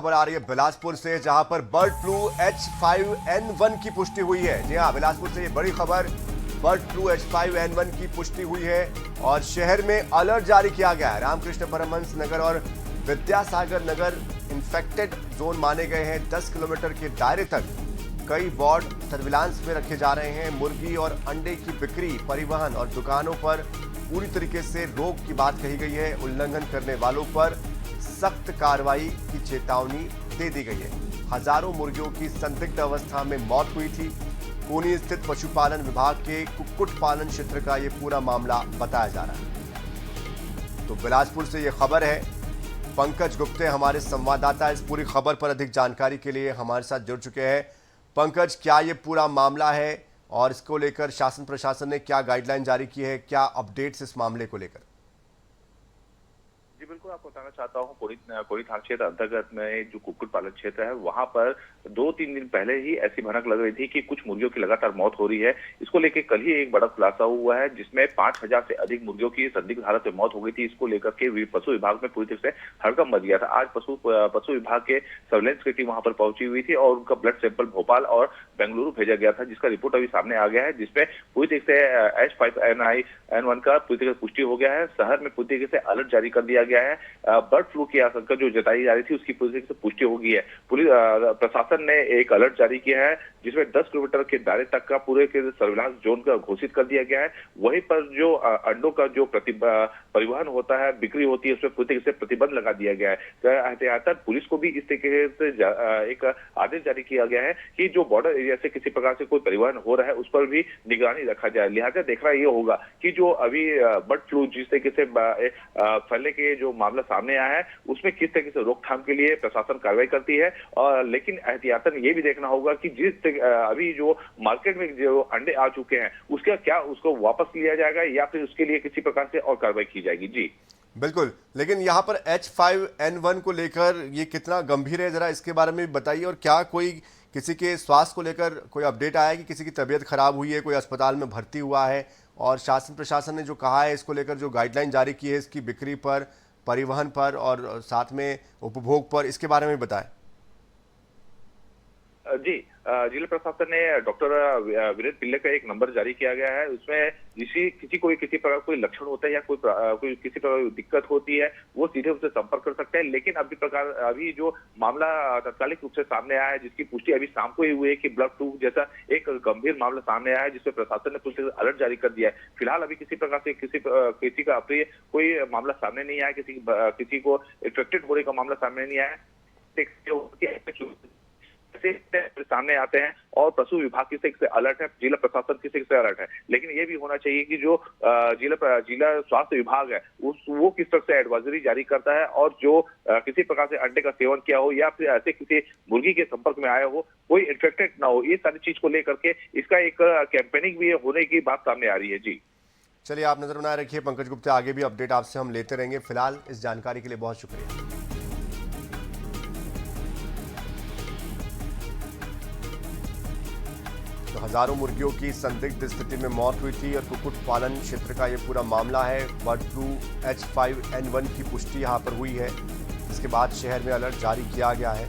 खबर आ रही है बिलासपुर से, जहां पर बर्ड फ्लू H5N1 की पुष्टि हुई है। जी हां, बिलासपुर से ये बड़ी खबर, बर्ड फ्लू H5N1 की पुष्टि हुई है और शहर में अलर्ट जारी किया गया है। रामकृष्ण परमहंस नगर और विद्यासागर नगर इंफेक्टेड जोन माने गए हैं। 10 किलोमीटर के दायरे तक कई वार्ड सर्विलांस में रखे जा रहे हैं। मुर्गी और अंडे की बिक्री, परिवहन और दुकानों पर पूरी तरीके से रोक की बात कही गई है। उल्लंघन करने वालों पर सख्त कार्रवाई की चेतावनी दे दी गई है। हजारों मुर्गियों की संदिग्ध अवस्था में मौत हुई थी। कोनी स्थित पशुपालन विभाग के कुक्कुट पालन क्षेत्र का यह पूरा मामला बताया जा रहा है। तो बिलासपुर से यह खबर है। पंकज गुप्ते हमारे संवाददाता इस पूरी खबर पर अधिक जानकारी के लिए हमारे साथ जुड़ चुके हैं। पंकज, क्या ये पूरा मामला है और इसको लेकर शासन प्रशासन ने क्या गाइडलाइन जारी की है, क्या अपडेट्स इस मामले को लेकर? जी बिल्कुल, आपको बताना चाहता हूँ कोरी थाना क्षेत्र अंतर्गत में जो कुक्कुट पालन क्षेत्र है, वहां पर 2-3 दिन पहले ही ऐसी भनक लग रही थी कि कुछ मुर्गियों की लगातार मौत हो रही है। इसको लेकर कल ही एक बड़ा खुलासा हुआ है, जिसमें 5000 से अधिक मुर्गियों की संदिग्ध हालत में मौत हो गई थी। इसको लेकर के पशु विभाग में पूरी तरह से हड़कंप मच गया था। आज पशु विभाग के सर्विलांस की टीम वहां पर पहुंची हुई थी और उनका ब्लड सैंपल भोपाल और बेंगलुरु भेजा गया था, जिसका रिपोर्ट अभी सामने आ गया है, जिसमें पूरी तरीके से H5N1 का पूरी तरीके से पुष्टि हो गया है। शहर में पूरी तरीके से अलर्ट जारी कर दिया गया है। बर्ड फ्लू की आशंका जो जताई जा रही थी, उसकी पूरी तरीके से पुष्टि हो गई है। पुलिस प्रशासन ने एक अलर्ट जारी किया है, जिसमें 10 किलोमीटर के दायरे तक का पूरे के सर्विलांस जोन का घोषित कर दिया गया है। वहीं पर जो अंडों का जो परिवहन होता है, बिक्री होती है, उसमें पूरी तरीके से प्रतिबंध लगा दिया गया है। एहतियातन पुलिस को भी इस तरीके से एक आदेश जारी किया गया है कि जो बॉर्डर एरिया से किसी प्रकार से कोई परिवहन हो रहा है, उस पर भी निगरानी रखा जाए। लिहाजा देखना ये होगा कि जो अभी बर्ड फ्लू जिस तरीके से फैलने के जो मामला सामने आया है, उसमें किस तरीके से रोकथाम के लिए प्रशासन कार्रवाई करती है। और लेकिन एहतियातन ये भी देखना होगा कि अभी जो मार्केट में जो अंडे आ चुके हैं, उसका क्या उसको वापस लिया जाएगा या फिर उसके लिए किसी प्रकार से और कार्रवाई की जाएगी। जी बिल्कुल, लेकिन यहाँ पर H5N1 को लेकर ये कितना गंभीर है, जरा इसके बारे में बताइए। और क्या कोई किसी के स्वास्थ्य को लेकर कोई अपडेट आया है कि किसी की तबीयत खराब हुई है, कोई अस्पताल में भर्ती हुआ है? और शासन प्रशासन ने जो कहा है, इसको लेकर जो गाइडलाइन जारी की है, इसकी बिक्री पर, परिवहन पर और साथ में उपभोग पर, इसके बारे में बताएं। जी, जिला प्रशासन ने डॉक्टर वीरेंद्र पिल्ले का एक नंबर जारी किया गया है। उसमें किसी को किसी प्रकार कोई लक्षण होता है या कोई किसी प्रकार की दिक्कत होती है, वो सीधे उससे संपर्क कर सकते हैं। लेकिन अभी जो मामला तात्कालिक रूप से सामने आया है, जिसकी पुष्टि अभी शाम को ही हुई है कि बर्ड फ्लू जैसा एक गंभीर मामला सामने आया है, जिसमें प्रशासन ने पूरी अलर्ट जारी कर दिया है। फिलहाल अभी किसी प्रकार से किसी का अप्रिय कोई मामला सामने नहीं आया, किसी को इन्फेक्टेड होने का मामला सामने नहीं आया। सामने आते हैं और पशु विभाग किसी से अलर्ट है, जिला प्रशासन किसी से अलर्ट है। लेकिन ये भी होना चाहिए कि जो जिला स्वास्थ्य विभाग है, वो किस तरह से एडवाइजरी जारी करता है और जो किसी प्रकार से अंडे का सेवन किया हो या फिर ऐसे किसी मुर्गी के संपर्क में आया हो, कोई इन्फेक्टेड ना हो, ये सारी चीज को लेकर के इसका एक कैंपेनिंग भी होने की बात सामने आ रही है। जी चलिए, आप नजर बनाए रखिए पंकज गुप्ता, आगे भी अपडेट आपसे हम लेते रहेंगे। फिलहाल इस जानकारी के लिए बहुत शुक्रिया। तो हजारों मुर्गियों की संदिग्ध स्थिति में मौत हुई थी और कुक्कुट पालन क्षेत्र का ये पूरा मामला है। बर्ड फ्लू H5N1 की पुष्टि यहां पर हुई है, इसके बाद शहर में अलर्ट जारी किया गया है।